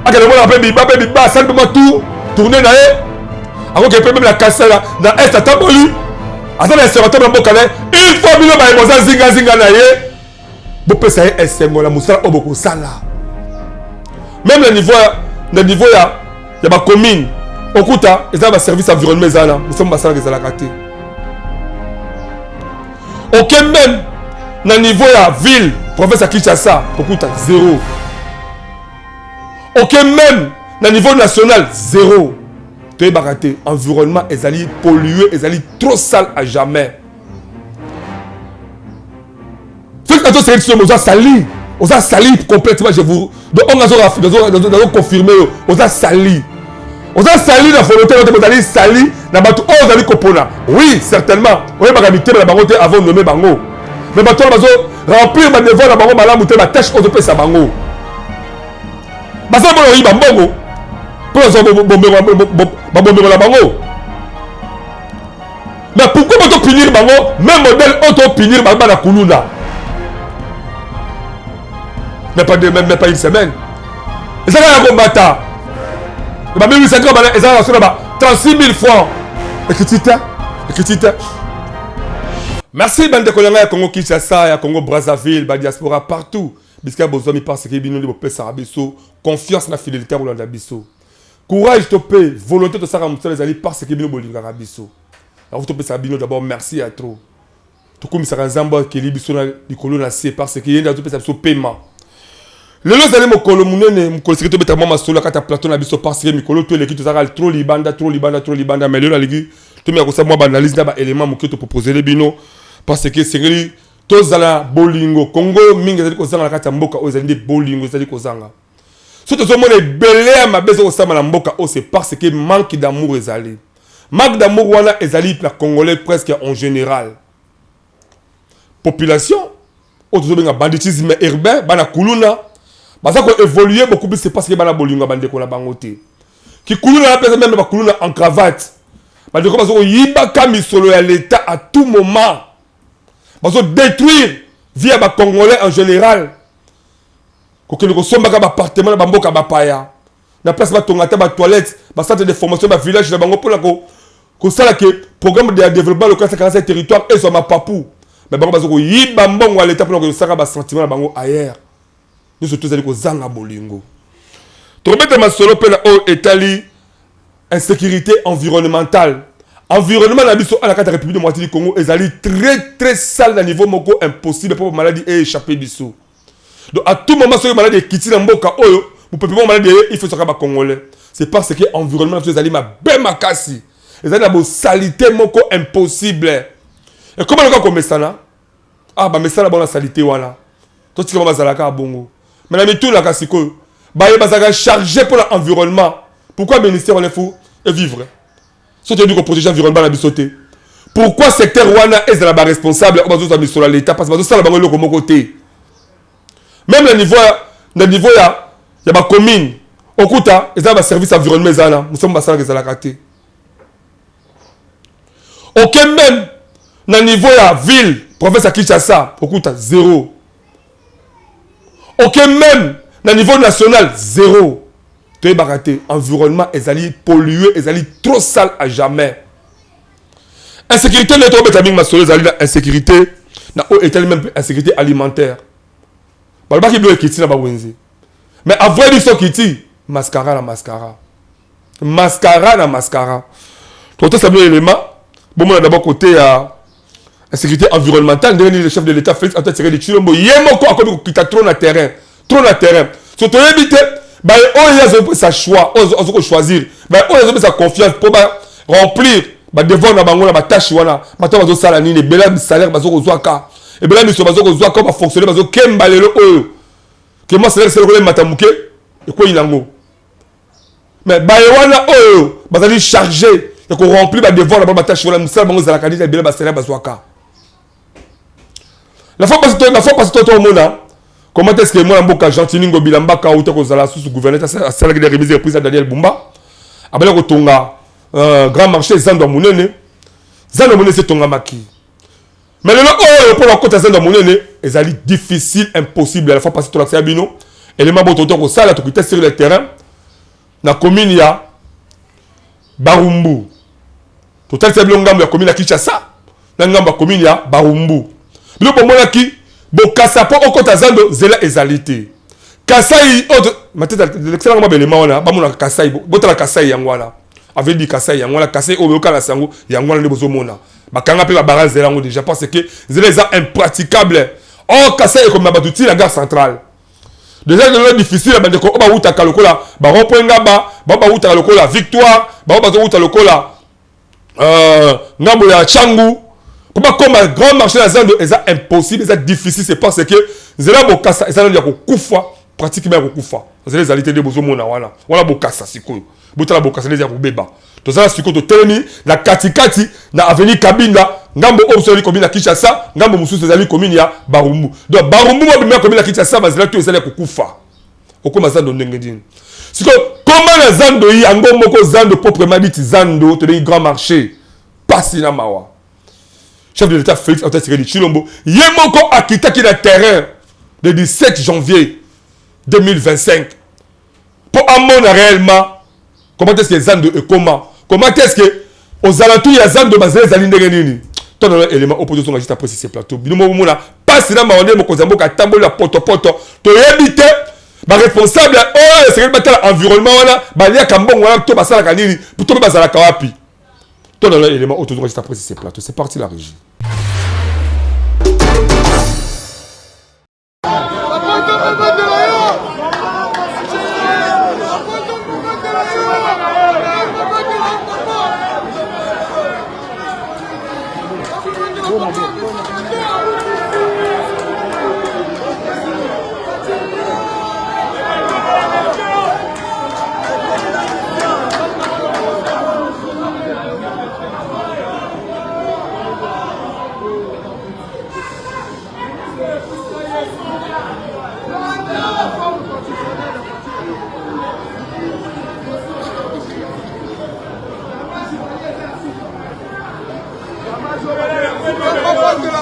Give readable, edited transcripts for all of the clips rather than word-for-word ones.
aka le mona pe biba simplement tout tourner na ye ako ke pe même la kasala na est ataboli asa na servateur na boka na une fois bino ba emoza zinga na ye bo pesa ye esengo la musala oboko sala même le niveau ya ba commune okuta eza ba service environnement ezala nous sommes basala ezala raté. OK, même dans le niveau de la ville, professeur Kinshasa, okuta zéro. OK, même dans le niveau national, zéro. Tu es baraté. Environnement, ils allaient polluer, ils allaient trop sale à jamais. Faites attention, on a sali. On a sali complètement, je vous. Donc, on a confirmé, on a sali. On a sali la volonté, on a sali, on a sali kopona. Oui, certainement. On a bagabité la bangote avant de nommer bango. Mais bateau on a remplir ma devoir la bango malamu te ma tâche on peut sa bango. Basa bon yi bambongo. Pour ça bomber la bango. Mais pourquoi bateau punir bango même modèle auto punir bango na kuluna. Mais pas une semaine. Et ça va combattre. 36 000 francs. Merci, bande de Kolanga, Congo Kinshasa, Congo Brazzaville, diaspora partout. Bisca Bozomi parce que Bino de Pesa Abisso, confiance dans la fidélité à Roland Abisso. Courage topé, volonté de Sarah Moussa les alliés parce que Bino Bolinga Abisso. Alors vous topez Sabino d'abord, merci à trop. Tout comme Sarah Zamba qui est Libisso dans le colon assez parce qu'il y a un paiement. Le lot d'aller mon colomune, mon collecteur de bétamment ma sola kata plateau na biso parce que Mikolo tout l'équipe tout ça trop libanda mais le la ligue tout me ça moi banalise d'aba élément mon que te proposer les bino parce que c'est que tous ala bolingo Congo mingi zali kozanga na kata mboka o zali bolingo zali kozanga surtout zo mona belé ma bezo ko sama na mboka o c'est parce que manque d'amour ezali manque d'amour wana ezali la congolais presque en général population o zo benga banditisme urbain bana kuluna. Ça a évolué beaucoup plus, c'est parce que les bolinga bande ko la bangoté. Qui coulent la personne même pas coulent en cravate. Bande ko parce que yiba kami solo à l'état à tout moment. Parce que détruire via ba congolais en général. Ko ke ko somba ka ba appartement ba mboka ba paya. Na place ba tongata ba toilette, ba centre de formation ba village na bango pour la ko sala que programme de développement local ça ces territoires et sur ma papou. Mais bango parce que yiba mbongo à l'état pour que ça ba sentiment na bango ailleurs. Nous sommes tous allés au Zanga Bolingo. Tu remets ma solo pena o Italie, insécurité environnementale. Environnement la mission à la carte République de Moitié du Congo est allé très sale à niveau moko impossible pour maladie et échapper biso. Donc à tout moment sur maladie quitter la mboka oyo, vous pouvez pas maladie il faut se faire congolais. C'est parce que environnement les allés ma ben makasi. Les allés la salité moko impossible. Et comment le gars comme ça là? Ah bah mais ça la bonne salité voilà. Toi tu vas bazalaka bongo. Mais la tout la kasiko, bah il va chargé pour l'environnement. Pourquoi le ministère on est fou et vivre? Surtout du protéger l'environnement la bisoté. Pourquoi secteur wana est la responsable on va sur l'état parce que ça la bango le comme côté. Même le niveau il y a ma commune. Okuta, ils ont un service environnement zana, nous sommes basala que la raté. OK même dans le niveau la ville, professeur Kinshasa, okuta zéro. OK, même dans le niveau national, zéro. Tu es baraté. Environnement, ils allaient polluer, ils allaient trop sale à jamais. Insécurité, les trop bêtes, ma soeur, ils allaient insécurité, même insécurité alimentaire. Balba qui bloque Kitty, mais avant ils sont Kitty, mascara la mascara. Mascara la mascara. Toi, tu as un élément. Bon, moi, d'abord, côté insécurité environnementale, le chef de l'État Félix Antoine Tshisekedi Tshilombo yemoko akobi kokita trop na terrain surtout éviter bah on a sa choix on choisir bah on a sa confiance pour remplir bah devant na bango na ba tâche wana bato bazo sala nini bela salaire bazo kozwa ka et bela miso bazo kozwa ka ba fonctionner bazo kemba lelo oyo que moi salaire c'est le matamuke et quoi ilango mais bah wana oyo bazali charger et qu'on remplit bah devant na ba tâche wana musala bango zala kanisa bela ba salaire bazo ka. La fois passée, toi, au monde, comment est-ce que moi, Mboka, Gentiningo, Bilambaka, ou Tokozala, sous gouverneur, c'est la remise de prise à Daniel Bumba. Après, le Tonga, grand marché, Zando Mounene. Zando Mounene, c'est Tonga Maki. Mais le oh, pour la côte à Zando Mounene, c'est difficile, impossible. À la fois passée, toi, c'est Abino. Et les mabos, toi, au salle, tu sur le terrain. na commune ya Barumbu. Total c'est ngambo ya commune ya Kinshasa na ngambo ya commune ya Barumbu. Bilo pomona ki bokasa po okota zando zela ezalité. Kasai autre matete l'excellent ngamba belema wana ba mona Kasai botala Kasai yangwana. Avait dit Kasai yangwana Kasai oyoka la sango yangwana ne bozomona. Bakanga pe ba barrage zela ngo déjà parce que zela est impraticable. Oh Kasai est comme na batuti la gare centrale. Déjà c'est difficile à bande ko ba uta kalokola ba ropoenga ba uta kalokola Victoire ba uta lokola ngambo ya Changu. Comment comme un grand marché à Zando est impossible, c'est difficile, c'est parce que zela bokasa ezana ya kokufa pratiquement ya kokufa. Zela ezalité de bozomona wana. Wala bokasa siko. Botala bokasa les ya kobeba. To zala siko to telemi na katikati na avenue Kabinda ngambo obsoli commune ya Kinshasa, ngambo mususu ezali commune ya Barumbu. Donc Barumbu mo bimia commune ya Kinshasa bazela to ezali kokufa. Okoma Zando ndenge dini. Siko comment na Zando yi ango moko Zando proprement dit Zando to le grand marché. Pasi na mawa. Chef de l'État Félix Antoine Tshisekedi Tshilombo, Yemoko a quitté le terrain le 17 janvier 2025. Pour amona réellement, comment est-ce que Zando et comment est-ce que aux alentours il y a Zando Bazé Zalindé Nini. Ton élément opposition juste après ces plateaux. Binomo mona passe na maonde mo kozambo ka tambola poto to yebite ba responsable oh c'est le environnement wana ba lia kambongo wana to basala kanini pour to basala kawapi. Ton élément autour juste après ces plateaux. C'est parti la régie.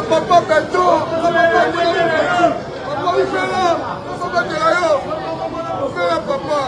Papa Beto, papa il fait là, papa de la yo, fais là papa.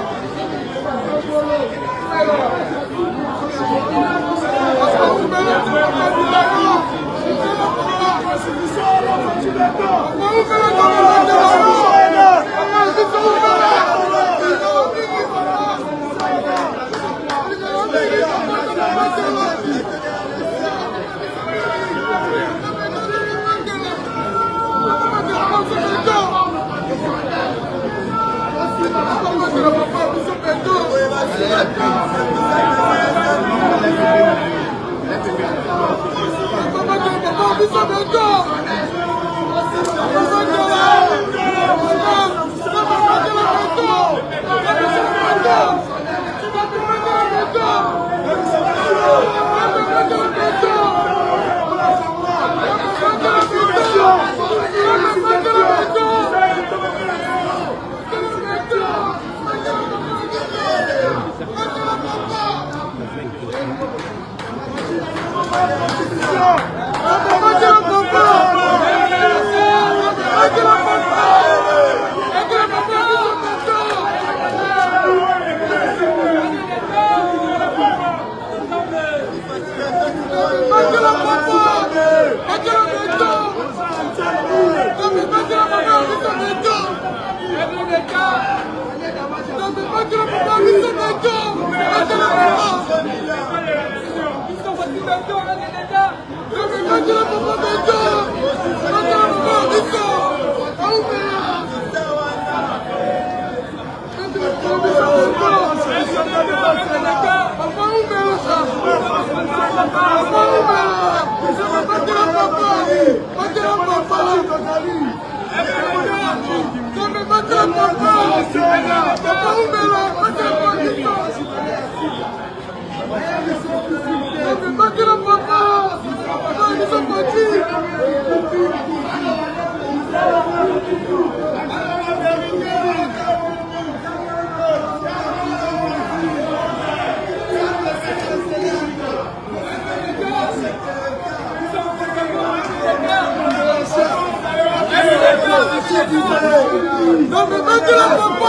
Non mais mettez la papa.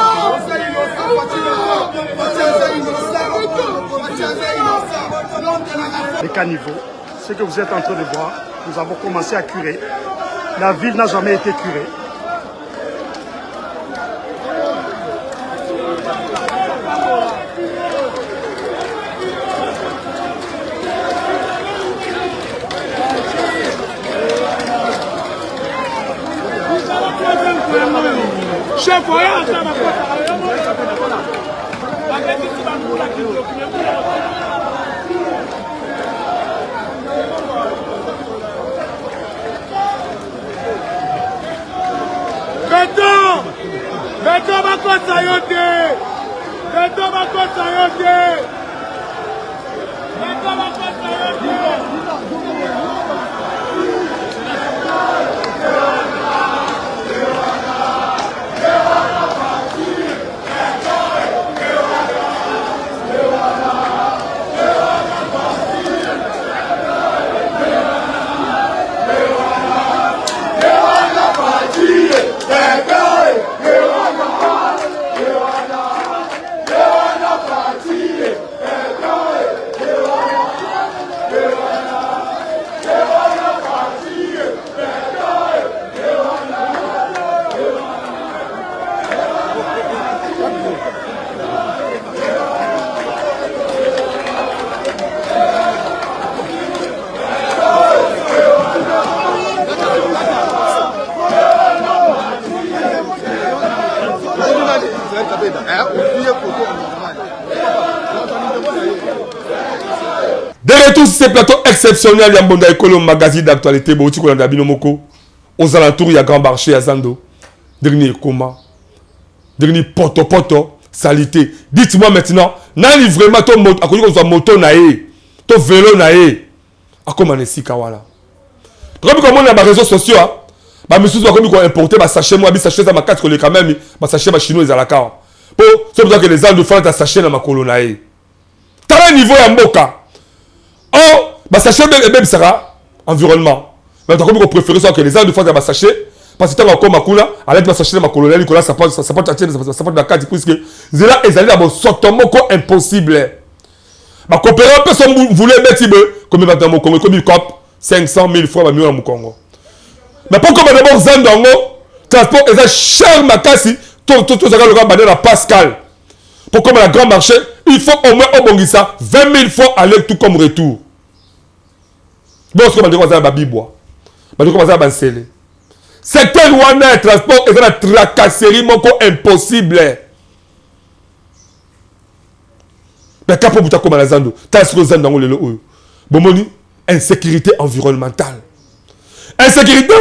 Les caniveaux, ce que vous êtes en train de voir, nous avons commencé à curer. La ville n'a jamais été curée. Chef, Beto makosa yote. Beto makosa yote. Beto makosa yote. De retour sur ces plateaux exceptionnels, Yambonda Ekolo, magazine d'actualité, Bouti Kolanda Binomoko, aux alentours, il y a Grand Marché à Zando. Dernier coma, dernier poto, salité. Dites-moi maintenant, n'a-t-il vraiment ton moto, à côté de moto naé, ton vélo naé, à comment on est si kawala. Comme on a les réseaux sociaux, bah, monsieur, comme on importe, bah, sachet, moi, sachet, ça m'a cassé quand même, bah, sachet, bah, chinois, ils à la carte. Pour, c'est pour ça que les gens de France, à sachet, dans ma colonaé. T'as un niveau à Mboka. Oh, bah sachet même sera environnement. Mais tant qu'on préfère ça que les gens de France à sachet parce que tant encore makuna avec ma sachet ma colonel Nicolas ça porte la carte puisque zela ezali na bon sotomoko impossible. Bah coopérer personne voulait mettre comme dans mon Congo comme il cop 500 000 fois ba million au Congo. Mais pourquoi d'abord Zandango transport est cher makasi tout ça le gars la Pascal. Pour comme la grand marché, il faut au moins au Bongissa 20 000 fois aller tout comme retour. Bon, ce que je vais dire, Bibois. Je vais commencer à banceler. Secteur Rwanda transport est une tracasserie impossible. Mais quand vous avez comme Zando, t'as ce que vous avez dans le Bomoni, insécurité environnementale. Insécurité,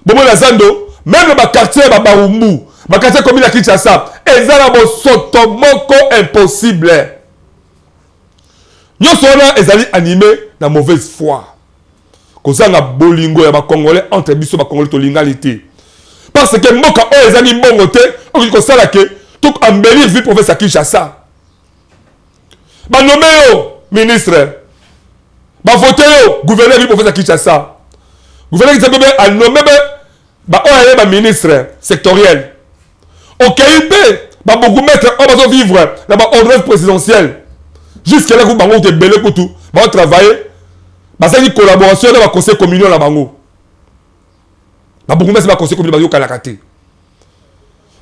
voilà. Zando, même dans le quartier, Barumbu. Ma quartier comme il a quitté ça, et ça a sotomoko impossible. Nous sommes animés dans mauvaise foi. Comme ça, on a bolingo et Congolais entre biso Congolais to l'ingalité. Parce que moka o ezali bongote, on dit que ça là que tout embellir vie professeur Kinshasa. Ba nommé yo ministre. Ba voté yo gouverneur vie professeur Kinshasa. Gouverneur qui s'appelle a nommé ba o ba ministre sectoriel. Au KIP, bah beaucoup mettre on va vivre dans l'ordre présidentiel. Jusqu'à là, vous avez belé pour tout. Bah on travailler. Bah ça une collaboration dans le conseil communal là bango. Bah beaucoup mettre conseil communal bango kalakate.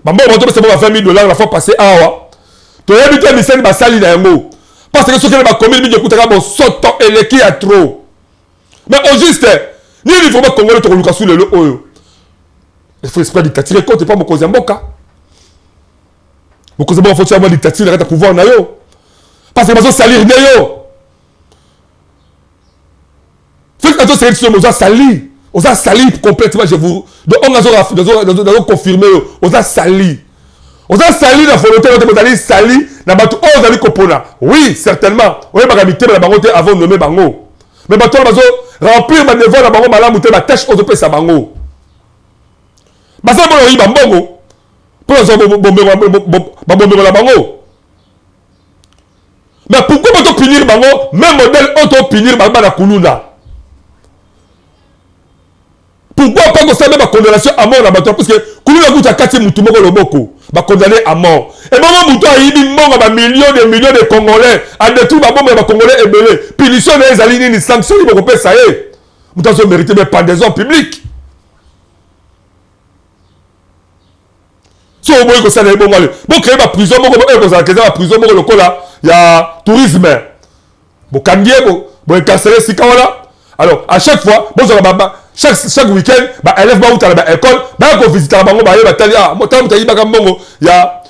Bah bon on c'est bon $20 000 la fois passé awa. Tu as habité Michel Basali na yango. Parce que ce que la commune bi écoutera bon soto eleki à trop. Mais au juste, ni il faut pas Congolais to luka sous le oyo. Il faut esprit dictature compte pas mon cause mboka. Vous avez fait une dictature, vous pouvoir na yo. Parce que vous salir de yo. Faites que vous sali. Vous avez sali complètement. Je vous. Donc on a confirmé. Vous avez sali. Vous avez sali la volonté de vous aller sali. Na batu vous allez kopona. Oui, certainement. Vous avez magamité la bangote avant de nommer bango. Mais batu vous remplir ma devoir la bango malamouté ma tâche aux opé sa bango. Basa bon yi bambongo. Pour bomber la bango. Mais pourquoi on punir bango même modèle auto punir bango na kuluna? Pourquoi pas que ça même condamnation à mort la bateau parce que Kuluna kuta kati mutu moko loboko ba condamné à mort. Et maman mutu a yibi monga ba millions de Congolais a détruit ba bombe ba Congolais ebelé. Punition les alignés ni sanction ni boko ça y est. Mutu a mérité mais pendaison publique. Si on voit que ça n'est bon mal. Bon créer ma prison moko ko ça créer ma prison moko lokola ya tourisme. Bon cambier bon canceller sikawala. Alors à chaque fois bon ça baba chaque week-end ba élève ba outa la école ba ko visiter bango ba yeba tali ah motam tayi ba mbongo ya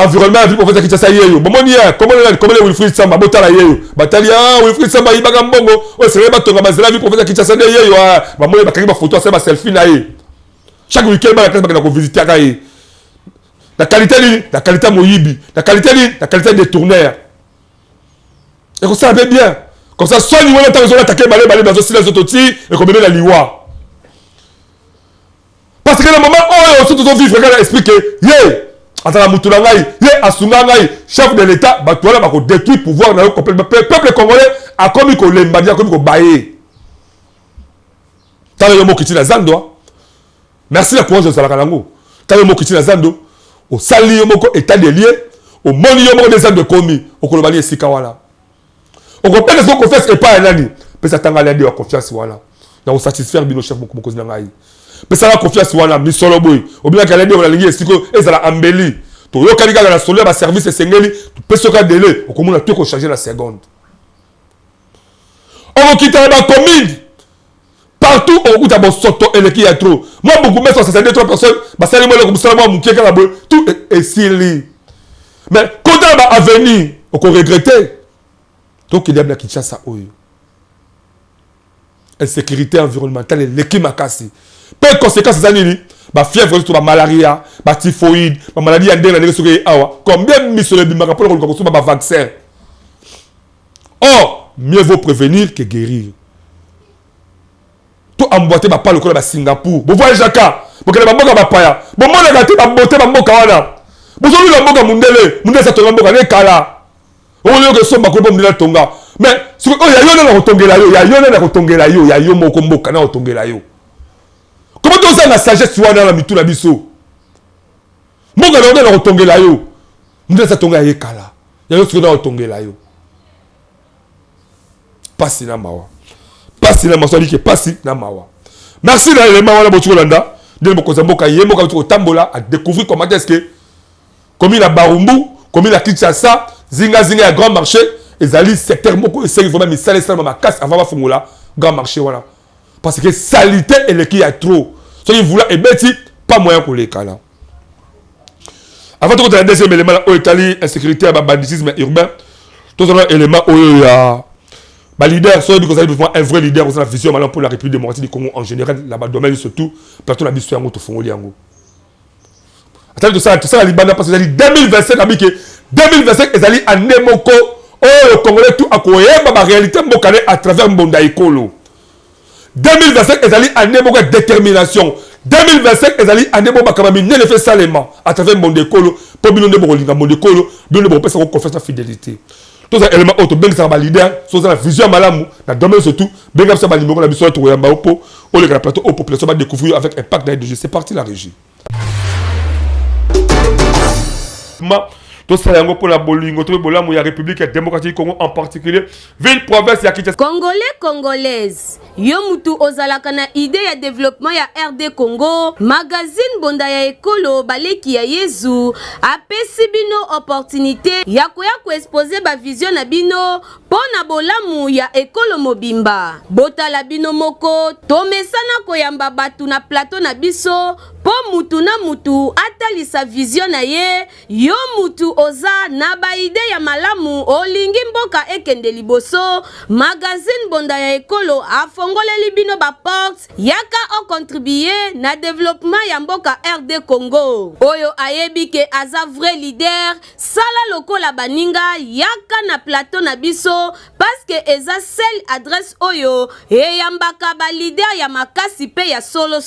environnement vie professeur Kinshasa yeyo bon moni comment Wilfried Samba botala yeyo ba tali ah Wilfried Samba yiba ka mbongo o c'est ba tonga bazela vie professeur Kinshasa yeyo ba moni ba kangi ba photo ça ba selfie na ye chaque week-end ba ka ko visiter ka ye la qualité moyibi la qualité des tourneurs et ça va bien. Comme ça, soit niveau de temps, attaquer balé dans aussi les autres et comme la liwa. Parce que le moment où on se trouve vivre, on explique que attends mutula ngai, asunga ngai, chef de l'État, bah toi là bah détruire pouvoir dans le peuple congolais a commis ko lembadia commis ko baye. T'as le mot qui tient zando. Merci la courage de Salakanango. T'as le mot qui tient zando. Au sali moko état des lieux, au moni moko des de commis, au kolobali sikawala. On comprend ce qu'on confesse et pas un ami. Mais ça t'a l'air de la confiance, voilà. Il y a satisfaire bien le chef beaucoup de choses. Mais ça la confiance, voilà. Mais solo boy. Ou bien qu'elle a dit, on a lié, et ça l'a embelli. Tu vois, quand il y a la solo, le service est singeli, tu peux se faire délai. Au commun, tu peux changer la seconde. On va quitter la commune. Partout où tu as bon soto et le qui est trop. Moi, beaucoup de gens, ça 2-3 personnes. Bah, ça, moi, comme ça, moi, mon qui est tout est si. Mais quand on va venir, on va regretter. Donc il y a bien Kinshasa oyo. Insécurité environnementale et l'équipe makasi. Peu de conséquences zanini, ba fièvre surtout ba malaria, ba typhoïde, ba maladie andé na ngesoke awa. Combien mission le bimaka pour ko ba vaccin. Or, mieux vaut prévenir que guérir. Tout emboîter ba pas le ba Singapour. Bo voyez Jaka, bo kele ba mboka ba paya. Bo mona gati ba boté ba mboka wana. Bo so la mboka mundele sa tonga mboka ne kala. On lieu que son bakobo mdela tonga mais ce que ya yona na kotongela yo ya yona na kotongela yo ya yo moko mboka na kotongela yo comment on ça la sagesse wana na mitu na biso mboka na kotongela yo mdela sa tonga yekala ya yo ce que na kotongela yo pasi na mawa so dit que pasi na mawa merci na élément wana botu kolanda ndele bokoza mboka ye mboka botu kotambola à découvrir comment est-ce que comme la Barumbu comme la Kinshasa zinga ya grand marché ezali secteur moko essaye vraiment misala ça ma casse avant bafungola grand marché voilà parce que salité et le qui a trop so il voulait et beti pas moyen pour les là avant de la deuxième élément au Italie insécurité ba banditisme urbain tous autres éléments où ya ba leader so dit que ça un vrai leader au la vision maintenant pour la République démocratique du Congo en général là-bas domaine surtout plateau la biso yango to fongoli yango attends tout ça la Libana parce que 2027 ami que 2025 ezali année moko le Congolais tout a koyeba ba réalité mbokane à travers mbonda ekolo 2025 ezali année moko détermination 2025 ezali année moko kamami ne le fait salement à travers mbonda ekolo pour bino de bolinga mbonda ekolo bino de pesa confiance fidélité tous les éléments auto benga sa ba leader so la vision malamu na domaine surtout benga sa ba limoko na biso to yamba opo o le plateau au population va découvrir avec impact d'ADG c'est parti la régie tout ça yango pour la bolingo to bolamu ya République démocratique Congo en particulier ville province ya Kinshasa Congolais congolaise yo mutu ozalaka na idée ya développement ya RD Congo magazine bonda ya ekolo baleki ya Yezu apesi bino opportunité ya koya ko exposer ba vision na bino pona bolamu ya ekolo mobimba botala bino moko to mesana koyamba batu na plateau na biso po mutu na mutu atalisa vision na ye yo mutu oza na ba idée ya malamu olingi mboka ekende liboso magazine bonda ya ekolo afongoleli bino ba porte yaka o contribuer na développement ya mboka RD Congo oyo ayebi ke aza vrai leader sala lokola baninga yaka na plateau na biso parce que eza seule adresse oyo eyambaka ba leader ya makasi pe ya solo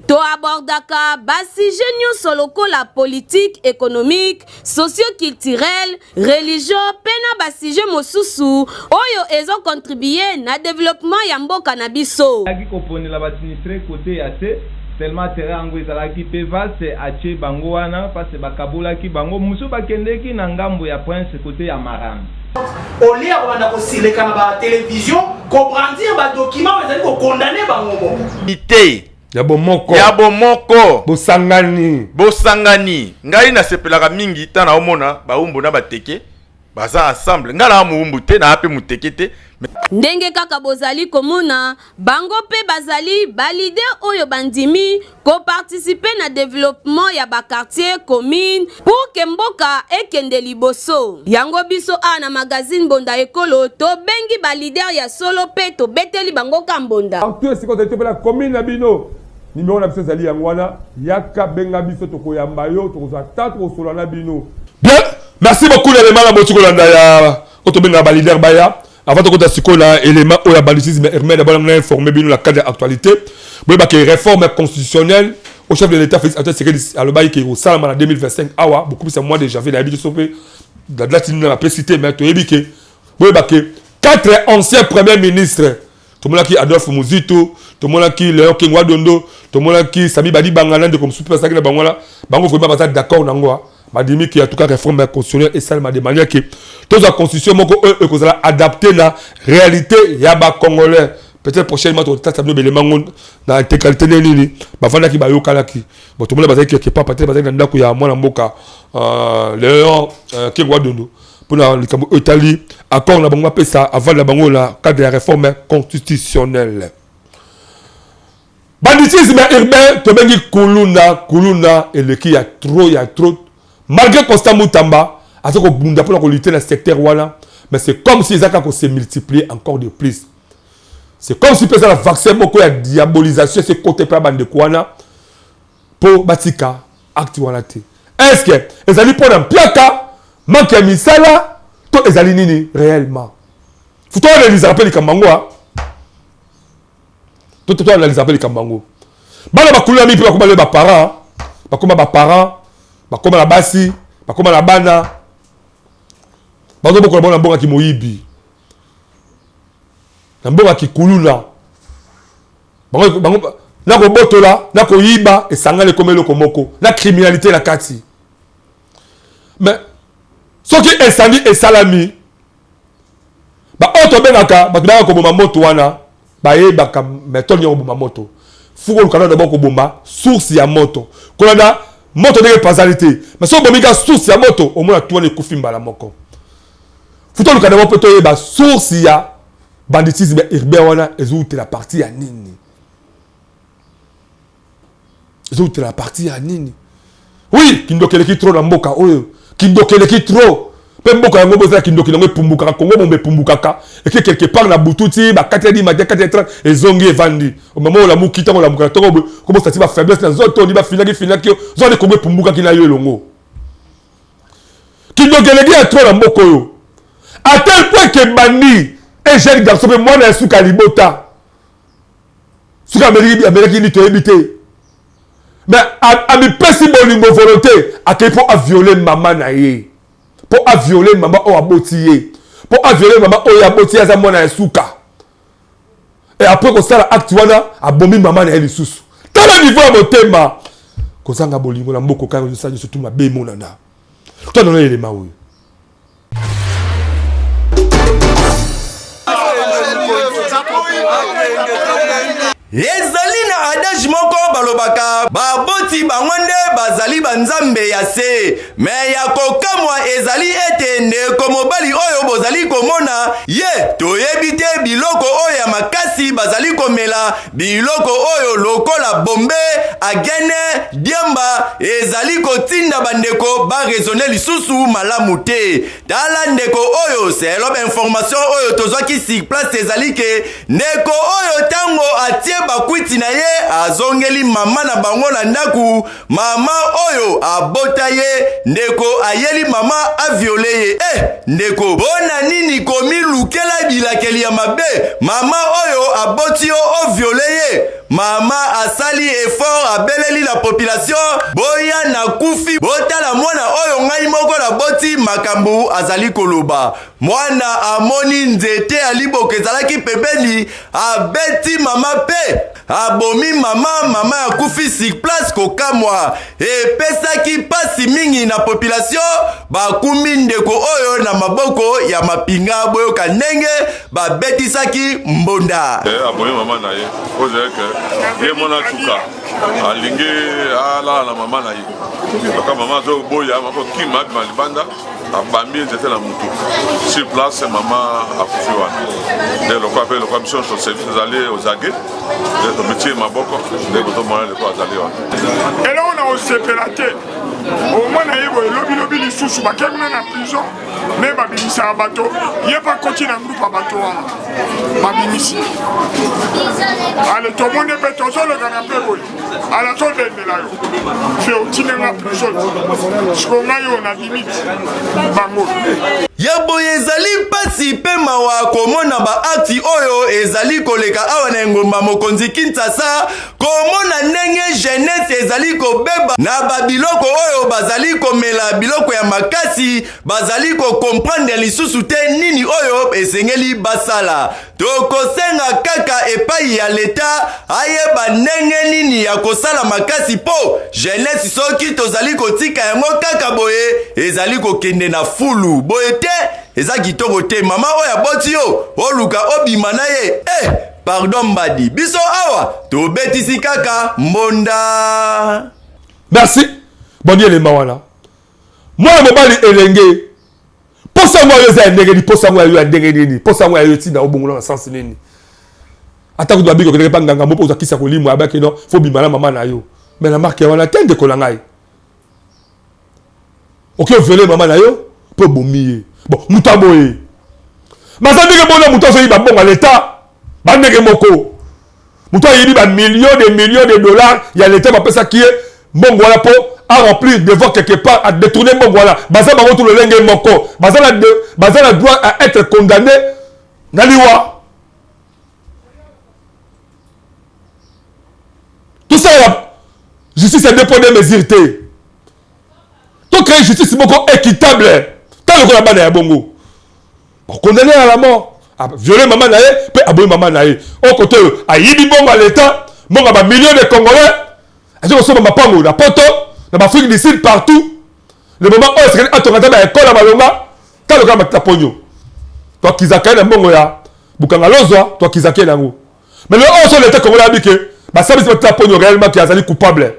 to abordaka basi genio solo la politique économique socio-culturel religion pena basi je mosusu oyo ezo contribuer na développement ya mboka na biso aki koponela ba administrer côté ya te tellement terrain yango ezalaki pe vase atie bango wana parce bakabulaki bango musu bakendeki na ngambo ya Prince côté ya Marane. Au lieu de kosileka na ba télévision ko-brandir ba document ezali ko condamner bango ité ya bomoko bosangani ngai na sepelaka mingi tana omona baumbu na bateke baza ensemble ngala muumbu te na ape muteke te ndenge kaka bozali komona bango pe bazali balide oyo bandimi ko participer na développement ya ba quartier commune pour que mboka ekende liboso yango biso na magazine Bonda Ekolo to bengi ba leader ya solo pe to beteli bango kambonda tout ce qu'on était la commune na bino numéro na biso zali yangwana yaka benga biso to koyamba yo to ko tata ko solana bino. Bien, merci beaucoup l'élément la botiko landa ya otobenga ba leader baya. Avant de commencer l'élément où la banditisme est d'abord informé bien la cadre d'actualité. Vous voyez que réforme constitutionnelle au chef de l'État Félix Antoine Tshisekedi à le bail qui est au Salama en 2025. Awa beaucoup plus moi déjà fait l'habitude de sauver la date n'a pas cité mais tu es que vous voyez que 4 anciens premiers ministres tout le monde qui Adolphe Muzito, tout le monde qui Léon Kingwa Dondo, tout le monde qui Sami Badi Bangalande comme super ça que bangola bango vraiment pas d'accord nangoa. Madimi qui a tout cas réforme constitutionnelle et ça de manière que toute la constitution moko que adapter la réalité yaba congolais peut-être prochainement tu tas sabino belement na intégralité nini ba vanda ki ba yokala ki bon tout le monde bazaki quelque part peut-être bazaki na ndako ya mwana mboka Léon Kingwa Dondo pour la Italie accord na bango pesa avant la bango la cadre de la réforme constitutionnelle banditisme urbain to bengi kuluna et le qui y a trop malgré Constant Moutamba, à ce qu'on bunda pour lutter dans le secteur Wana, mais c'est comme si les accords se multipliaient encore de plus. C'est comme si le vaccin, beaucoup de diabolisation, c'est côté par bande de Kwana pour Batika, acte Wana. Est-ce que les alliés pour un piaka, manque à misala, tous les alliés nini réellement? Faut toi les appeler les Kambango. Tout toi les appeler les Kambango. Bala bakula mi pour commander ba parents, ba commander ba parents. Bakoma la basi, bakoma la bana. Bazo boko la bonga ki moyibi. Na bonga ki kuluna. Bango na ko botola, na ko yiba et sangale komelo komoko. Na criminalité la kati. Mais ce qui est sali et salami. Ba auto benaka, ba tubaka ko bomba moto wana. Ba yeba ka méthode yo bomba moto. Fuko lukana d'abord ko bomba source ya moto. Kolanda moto de pasalité mais so bomiga source ya moto au moins toi ne kufimba la moko futo luka d'abord poto yeba source ya banditisme urbain wana ezouté la partie ya nini ezouté la partie ya nini oui kindokeleki trop na mboka oyo kindokeleki trop pe mboka yango boza kindokeleki pumbuka Congo bombe pumbukaka et que quelque part na bututi ba 4h matin 4h30 ezongi evandi au moment où la mukita la mukata comme ça va faiblesse na zoto ni ba finaki zo de Congo pumbuka kina yo longo kindokeleki a trop na mboka oyo à tel point que bandi un jeune garçon pe moi na suka libota suka Amérique ni to habiter mais a mi pesi bolingo volonté a qu'il faut violer maman na ye pour violer maman ou abotier pour violer maman ou abotier à mwana suka et après qu'on ça acte wana abomi maman na elle sous dans le niveau à motema ko sanga bolingo na mboko ka ça surtout ma be monana toi non élément oui ezali na adage moko balobaka baboti bangwande bazali banzambe ya se me ya kokamwa ezali ete ndeko mobali oyo bozali komona ye toyebi te biloko oyo ya makasi bazali komela biloko oyo lokola bombe agene diamba ezali kotinda bandeko baresone lisusu malamu te tala ndeko oyo selo information oyo tozwaki sur place ezali ke ndeko oyo tango atie bakwiti na ye azongeli mama na bango na ndaku mama oyo abota ye ndeko ayeli mama aviole ye ndeko bona nini komi lukela bilakeli ya mabe mama oyo aboti yo oviole ye mama asali effort abeleli la population boya na kufi botala mwana oyo ngai moko na boti makambu azali koloba mwana amoni nzete aliboka ezalaki pembeni abeti mama pe abomi mama ya kufi sur place kokamwa epesaki pasi mingi na population bakumbi ndeko oyo na maboko ya mapinga boyoka ndenge babetisaki mbonda abomi mama na ye ozeke ye mona tuka alingi alala na mama na ye toka mama azoboya mako kima bima libanda abambi nzete na mutu sur place mama akufi wana nde lokwa mpe lokwa mission so service ezali ozage nde tomitie maboko nde kotomona leko azali wana eloko na osepela te omona ye boye lobilobi lisusu bakemuna na prison me babimisaka bato ye mpe akoti na groupe ya bato wana babimisi ale tomoni mpe tozolekana mpe boye ala todendela yo fe otinenga prison siko ngai yo na limite bango ya boye ezali mpasi mpe mawa komona baakti oyo ezali koleka awa na engomba mokonzi Kinshasa komona ndenge jeunesse ezali kobeba na babiloko oyo bazali komela biloko ya makasi bazali kokomprendre lisusu te nini oyo esengeli basala tokosenga kaka epai ya leta ayeba ndenge nini ya kosala makasi po jeunesse soki tozali kotika yango kaka boye ezali kokende na fulu boye te eza kitoko te mama oyo aboti yo oluka obima na ye pardon mbadi biso awa tobetisi kaka mbonda. Merci. Bonne les mawana. Moi mobali elenge. Posa moi yo za ndenge ni posa moi yo ndenge nini. Posa moi yo tina obongola na sens nini. Ata ko doit biko ko nganga mo posa kisa ko limu abaki no fo bimana mama na yo. Mais la marque wana tende ko langai. OK violé mama na yo po bomiye. Bon, mutaboye. Mazandike bona mutaso yiba bonga l'état. Bandeke moko. Muto yibi ba millions de dollars, il y a l'état ba pesa qui est bongo wala po à remplir devant quelque part à détourner bongo wala. Baza ba tout le lenge moko. Baza la droit à être condamné naliwa. Tout ça la justice est dépôt de mesures té. Tout créer justice beaucoup équitable. Tant le la bana ya bongo. Condamné à la mort. Violer maman nae, puis aboyer maman nae. Au côté, à yibi bongo à l'état, bongo à millions de Congolais. Est-ce que ma pango, la poto, dans l'Afrique du Sud, partout. Le moment où est-ce que tu as dans l'école à Malonga, quand le gars m'a tapogno. Toi qui zakay na bongo ya, bukanga lozwa, toi qui zakay na ngo. Mais le haut sur l'état congolais a dit que, bah ça c'est tapogno réellement qui a été coupable.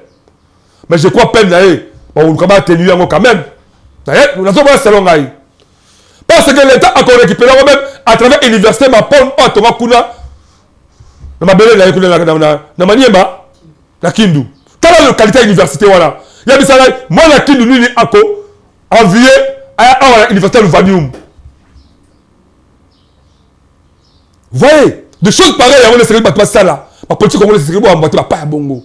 Mais je crois peine nae, bon, on va tenir yango quand même. Nae, nous n'avons pas salon nae. Parce que l'État a encore récupéré même à travers l'université Mapon, à Thomas Kuna, na mabele na maniema, na Kindu. Quelle est la qualité de l'université voilà? Il y a des salariés, moi la Kindu lui ako envié à l'université Louvanium. Vous voyez, des choses pareilles, on ne sait pas ça là. La politique on ne sait pas à bongo.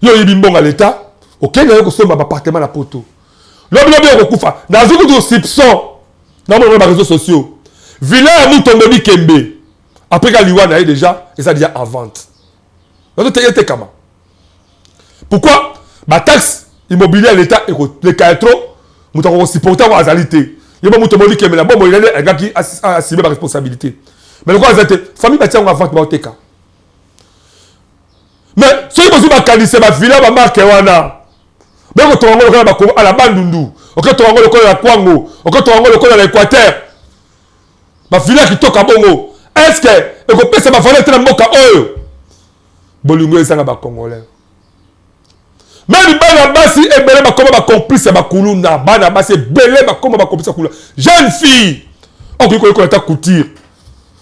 Yo yibimbong à l'État, ok, il y a un appartement à poto. L'homme est recouvert. Dans un autre soupçon, dans les réseaux sociaux, Villa a mis tombé Kembe. Après qu'Aliwana est déjà, et ça déjà en vente. Pourquoi? Ma taxe immobilière, l'État est le cas trop, nous avons supporté à Azalité. Il y a un mot qui est là, bon, il y a un gars qui a assumé ma responsabilité. Mais le quoi, c'est famille bâtie en vente, mais au mais si vous avez un candidat, ma villa va marquer wana. Mais quand on va à la Bandundu, quand on va à la Kwango, quand on va à l'Équateur, ma villa qui toque à Bongo, est-ce que vous pouvez faire ma valeur de la moka oyo? Bolungo est un Congolais. Même Banabasi est belé ma combat complice à Bakuluna, Banabasi est belé ma combat complice à Kuluna. Jeune fille, on peut connaître ta couture.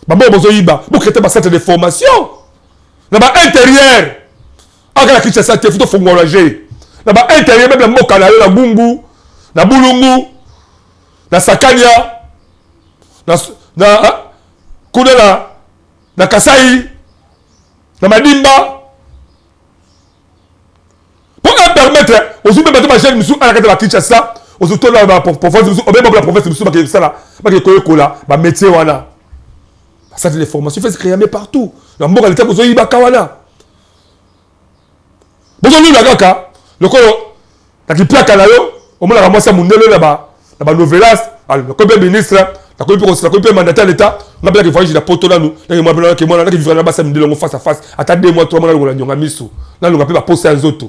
Maman Bozoïba, vous créez ma centre de formation. Là-bas intérieur, à la Kinshasa, il faut engager. Là-bas intérieur, même la Moka, la Bungu, la Bulungu, la Sakania, la Kasai, la Madimba. Pour permettre aux humains de marcher à la Kinshasa, aux autour de la province, au même la province de ça, la métier, voilà. Ça, c'est des formations, il faut se créer partout. La Moka, l'état, vous avez Bakawana. Bonjour, la Gaka. Le colo, la qui plaque à la yo, au moins la ramasse à mon là-bas, la novelas, le premier ministre, La copie mandataire de l'État, on a bien que voyage la poto là nous, qui vivra là-bas samedi face à face, à 2 mois, 3 mois, là, on a mis sous. Là, on a pas poster à autres.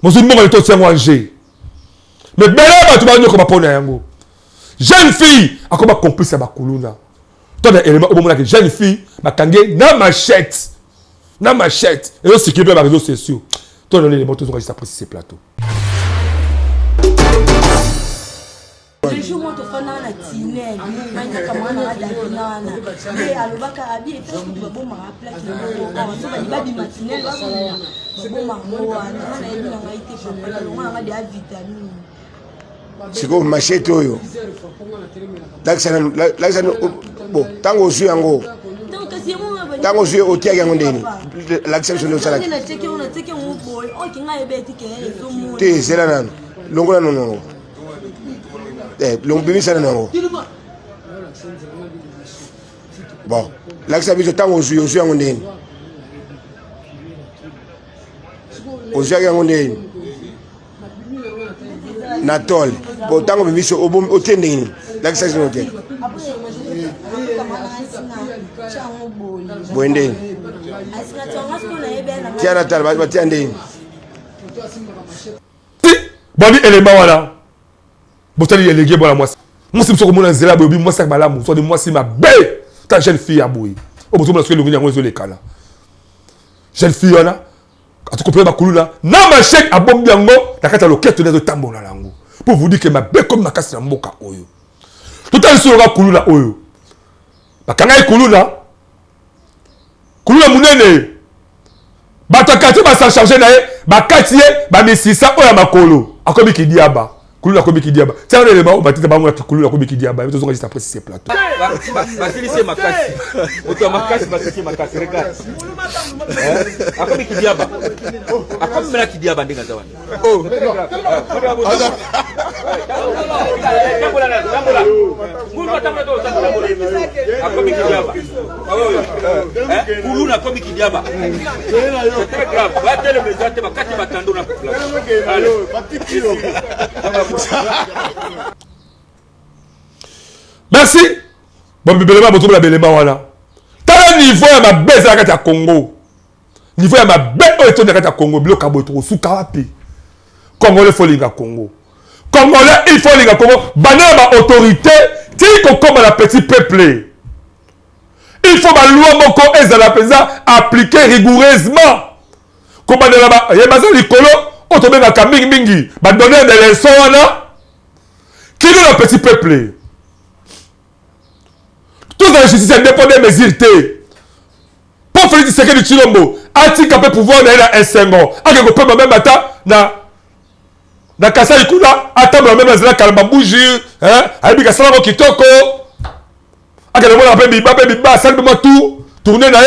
Mon monde est aussi en Angers. Mais belle, tu vas nous comme pona yango. Jeune fille, à comme complice à Bakuluna. Toi, des éléments au moment que jeune fille, ma kangé, na machette. Et aussi qui peut les réseaux sociaux. Toi, on a les motos, on va juste apprécier ces plateaux. Le jour où on te fait un tunnel, c'est comme machette oyo. Bon, tango su yango. Tango su o tia yango ndeni. L'accession de ça. Te c'est là nan. Longo non. Longo bimi ça non. Bon, l'accession de tango su yango ndeni. O tia yango ndeni. Natol, bon tango bimi o tendeni. L'accession de Boendeni. Tiens Natal, va tiens ndeni. Boni élément voilà. Botali élégué bon la moi. Moi si msoko mona nzela bobi moi ça malamu, soit de moi si ma belle ta jeune fille à boui. O bozo mona sokelo nyango zo lekala. Jeune fille ona atu kopela bakuluna na ma chèque a bombi yango na kata loquette de tambola lango. Pour vous dire que ma belle comme makasi na mboka oyo. Tout à l'heure kuluna oyo. Bakanga kuluna munene bato kati ba sa charger na ye bakati ye ba misisa oya makolo akobi kidiaba kuluna akobi kidiaba tiens le ba batita ba ngula kuluna akobi kidiaba to zonga juste après ces plateaux basili c'est makasi oto makasi basiki makasi regarde akobi kidiaba akobi mela kidiaba ndinga zawani oh akobi kidiaba kuluna akobi kidiaba c'est très grave va te le présenter bakati batando na merci bon bibelema boto la belema wala tala niveau ya ma base à kata Congo niveau ya ma base o eto na kata Congo bloka boto suka wapi Congolais faut linga Congo Congolais il faut linga Congo bana ba autorité ti ko comme la petit peuple il faut ba loi moko ezala pesa appliquer rigoureusement comme na ba yebaza likolo otobenga ka mingi ba donner des leçons wana qui est le petit peuple. Toute la justice dépend des mesures. Pour faire du secret du Chilombo, a-t-il capé pouvoir d'aller à un sengo? A quelque peu même matin, na kasa ikuna, attendre même la kalma bougie, hein, avec la salama kitoko. A quelque peu la biba, simplement tout, tourner na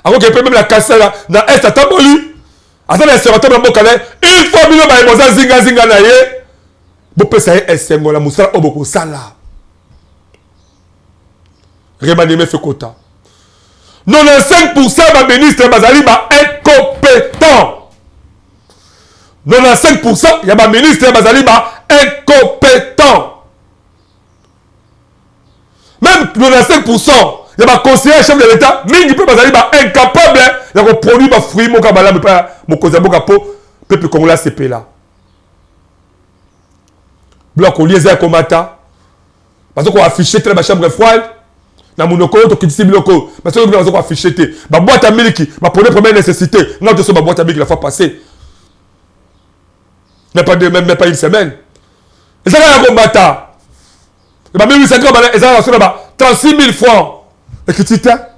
a quelque peu même la kasa na est à taboli. A ça la servante de mokale, une fois bilo ba emoza zinga na ye. Vous pouvez savoir que la moussala au beaucoup sala. Remanime fait quota. 95% de ministres Bazali ba incompétent. 95% il y a des ministres Bazali ba incompétent. Même 95% il y a des conseillers chefs de l'État, mingi peut Bazali ba incapable de produire des fruits mon kabala mais pas mon kozabo kapo peuple congolais CP là. Bloc au liaison combattant parce qu'on affiché très ma chambre froide na monoko to kitisi biloko parce que on affiché té ba boîte à miliki ba pour les premières nécessités non de so ba boîte à miliki la fois passée même pas une semaine et ça va combattant et ba 1850 ba et ça va sur ba 36 000 francs et kitita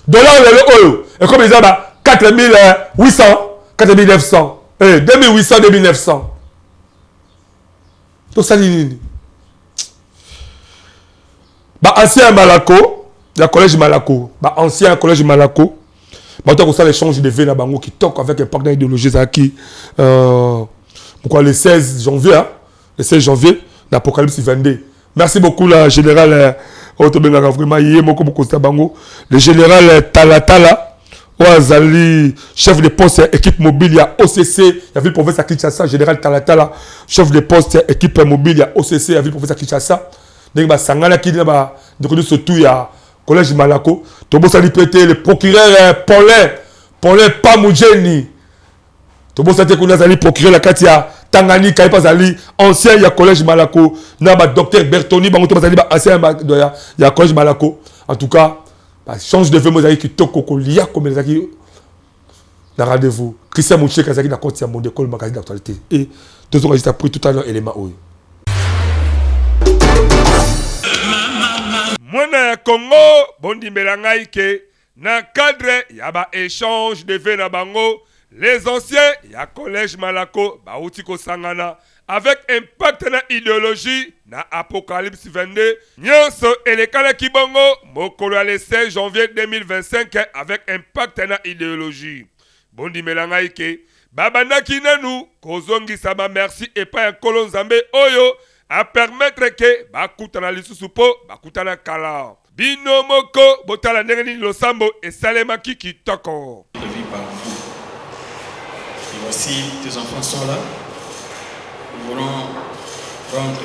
dollar le oyo et comme ils ont ba 4800 4900 et 2800 2900. Tout ça, ancien Malako, le collège Malako, ancien collège Malako, on a l'échange de V Bango qui toque avec un partenaire idéologique qui, le 16 janvier, hein, le 16 janvier, l'Apocalypse 22. Merci beaucoup, la générale, le général Talatala, Ouazali, chef de poste équipe mobile à OCC, la ville province à Kinshasa, général Talatala, chef de poste équipe mobile à OCC, la ville province à Kinshasa. Donc ba sangana ki ba de connu surtout ya collège Malako. Tobo sali pété le procureur Paulin Pamoudjeni. Tobo sali ko nazali procureur la katia Tanganyika pas ali ancien ya collège Malako, na ba docteur Bertoni bango to bazali ba ancien ya collège Malako. En tout cas, bah, change de vue, moi, qui toko kolia comme les acquis. Dans rendez-vous, Christian Mouché Kazaki n'a compte mon école magazine d'actualité. Et deux autres j'ai pris tout à l'heure élément. Moi, na Congo, bondi melangai ke na cadre yaba échange de vue na bango. Les anciens ya collège Malako ba utiko sangana. Avec impact na idéologie na Apocalypse 22 nyonso elekala kibongo mokolo le 16 janvier 2025 avec impact na idéologie bondi melanga ike babandaki nanu kozongisa ba merci et pas nkolo nzambe oyo a permettre que bakutana lisusu po bakutana kala bino moko botala ndenge nini losambo esalemaki kitoko. Et voici tes enfants sont là. Nous voulons rendre.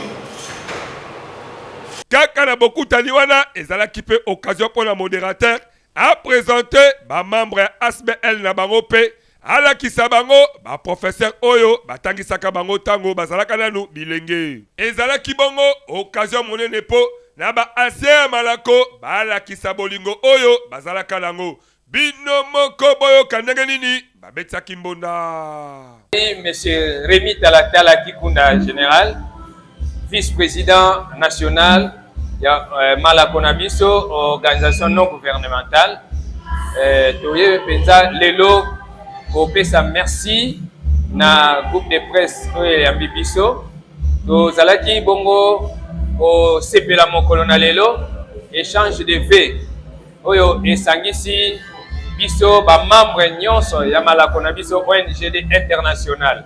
Kaka na beaucoup taniwana ezalaki pe occasion pour la modérateur à présenter ba membre ASBL na bango pe ala kisabango ba professeur oyo batangisaka bango tango bazalaka nanu bilenge ezalaki bongo occasion monene po na ba ancien Malako bala kisabolingo oyo bazalaka nango bino moko boyo kandenge nini babetsaki mbonda. Monsieur Rémi Talatala Kikunda, général, vice-président national de Malako Nabiso, organisation non gouvernementale. Toye Penza Lelo, Kopesa merci na groupe de presse Yambibiso. To Zalaki Bongo, au Sepela Mokolona Lelo, échange de V. Oyo Esangisi. Biso ba membre nyonso ya Malako na biso ONGD international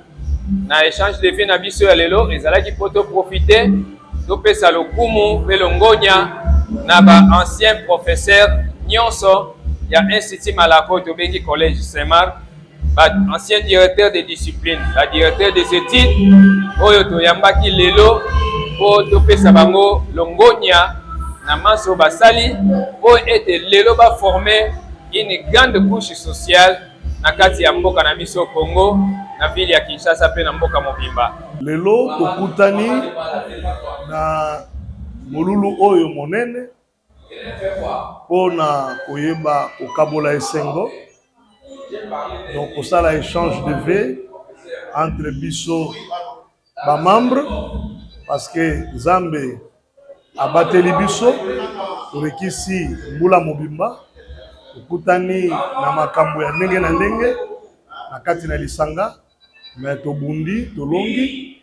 na échange de vie na biso ya lelo ezalaki poto profiter to pesa lokumu pelongonya na ba ancien professeur nyonso ya Institut Malako to bengi collège Saint-Marc ba ancien directeur de discipline la directeur des études oyo to yambaki lelo po to pesa bango longonya na maso basali po ete lelo ba former une grande couche sociale na kati ya mboka na biso Congo na ville ya Kinshasa pe na mboka mobimba. Lelo tokutani na molulu oyo monene pona koyeba kokabola esengo donc kosala échange de vœux entre biso ba membre parce que Nzambe abateli biso torekisi mbula mobimba okutani na makambo ya ndenge na ndenge na kati na lisanga me tobundi tolongi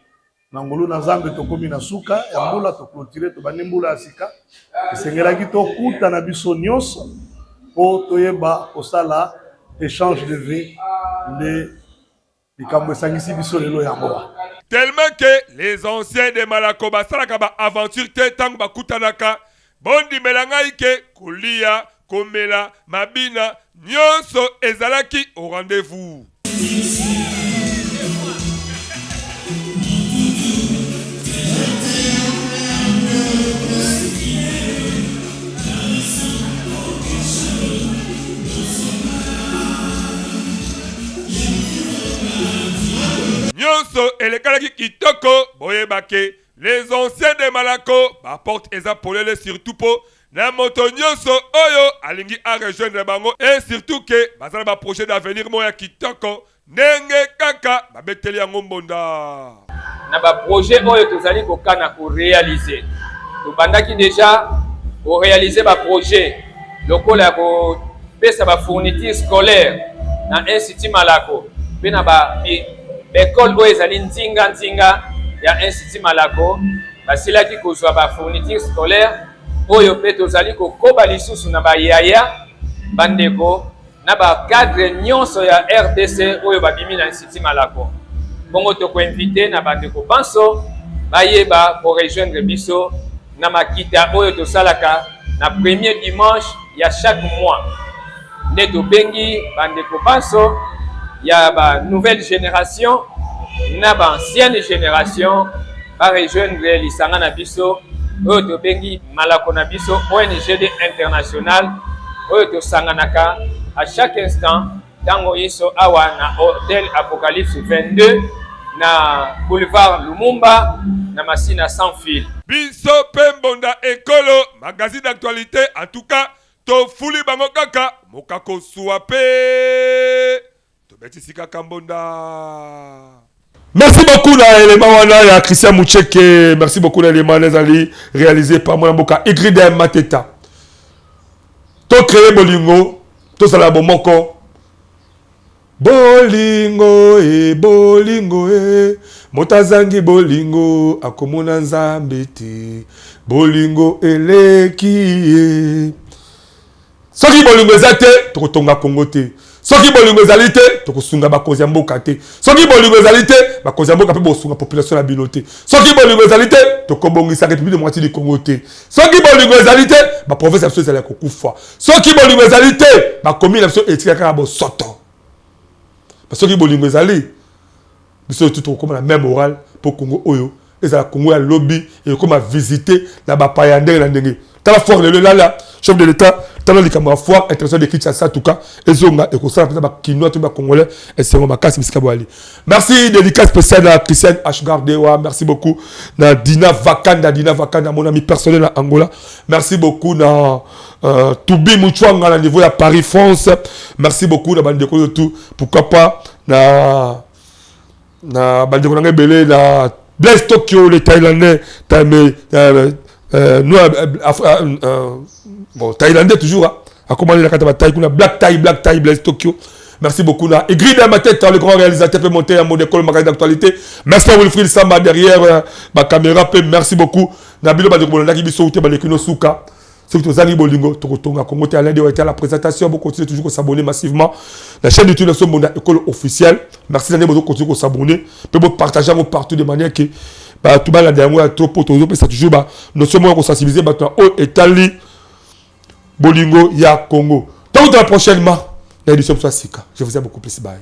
na ngolu na Nzambe tokomi na suka ya mbula toclôturer tobandi mbula ya sika esengelaki tokuta na biso nyonso po toyeba kosala échange de vie nde likambo esangisi biso lelo yango. Tellement que les anciens de Malako basalaka ba aventure te tango bakutanaka bondi melanga ike kulia komela mabina nyonso ezalaki au rendez-vous. Nyonso elekalaki kitoko boyebake les anciens de Malako apportent eza polele surtout po na moto nyonso oyo alingi a rejoindre bango et surtout que bazala ba projet d'avenir moya kitoko ndenge kaka babeteli yango mbonda na ba projet oyo tozali kokana ko réaliser to bandaki déjà ko réaliser ba projet lokola ko pesa ba fourniture scolaire na Institut Malako pe na ba école oyo ezali ntinga ya Institut Malako basilaki kozwa ba fourniture scolaire oyo pe tozali kokoba lisusu na bayaya bandeko na ba cadre nyonso ya RDC oyo babimi na Institut Malako bongo toko invité na bandeko banso bayeba ko rejoindre biso na makita oyo tosalaka na premier dimanche ya chaque mois nde tobengi bandeko banso ya ba nouvelle génération na ba ancienne génération ba rejoindre lisanga na biso oyo tobengi malako na biso ONGD international oyo tosanganaka à chaque instant tango iso awa na hôtel Apocalypse 22 na boulevard Lumumba na Masina sans fil. Biso Pembonda Ekolo, magazine d'actualité, en tout cas, Tofuli Bango Kaka, Mokako Suape, Tobetisika Kambonda. Merci beaucoup na élément wana ya Christian Moucheke, merci beaucoup na élément nazali réalisé par mon boka Igridem Mateta. To créer bolingo, to sala bomoko. Bolingo motazangi bolingo akomona nzambe te bolingo eleki soki bolingo eza te tokotonga Kongo te soki bolingo ezali te tokosunga bakonzi ya mboka te soki bolingo ezali te bakonzi ya mboka mpe bosunga population na bino te soki bolingo ezali te tokobongisa république démocratique du Congo te soki bolingo ezali te baprovince ya biso ezali kokufa soki bolingo ezali te bakomi na biso etikaka kaka bosoto parce que bolingo ezali biso tout comme la même morale pour Congo oyo ezala Congo ya lobby et comme a visiter la bapaya ndenge na ndenge tala fort le là chef de l'état tala likamwa foire international de Kinshasa en tout cas ezonga et ko sala peut ba kinois tout ba congolais et c'est ma casse bisika boali merci dédicace spéciale à Christian Ashgardewa merci beaucoup na Dina Vakanda mon ami personnel à Angola merci beaucoup na Toubi Mouchwanga na niveau à Paris France merci beaucoup na bande de tout pourquoi pas na bande de belé na Blaise Tokyo les Thaïlandais bon Thaïlandais toujours à commander la carte bataille kuna Black Thai Blaise Tokyo merci beaucoup na Igrid à ma tête le grand réalisateur peut monter un mot d'école magazine d'actualité merci à Wilfried Samba derrière ma caméra merci beaucoup na bilo ba de bolanda ki biso uté ba lekino suka c'est que Zali Bolingo, Tokotonga, Congo, Alain de été à la présentation. Vous continuez toujours à s'abonner massivement. La chaîne YouTube de Monda École officielle. Merci d'aller vous continuer à s'abonner. Puis vous partagez partout de manière que tout le monde a des trop pour tout ça toujours nous sommes sensibilisés maintenant au Italie Bolingo ya Congo. Donc prochainement l'édition soit Sika. Je vous aime beaucoup plus. Bye.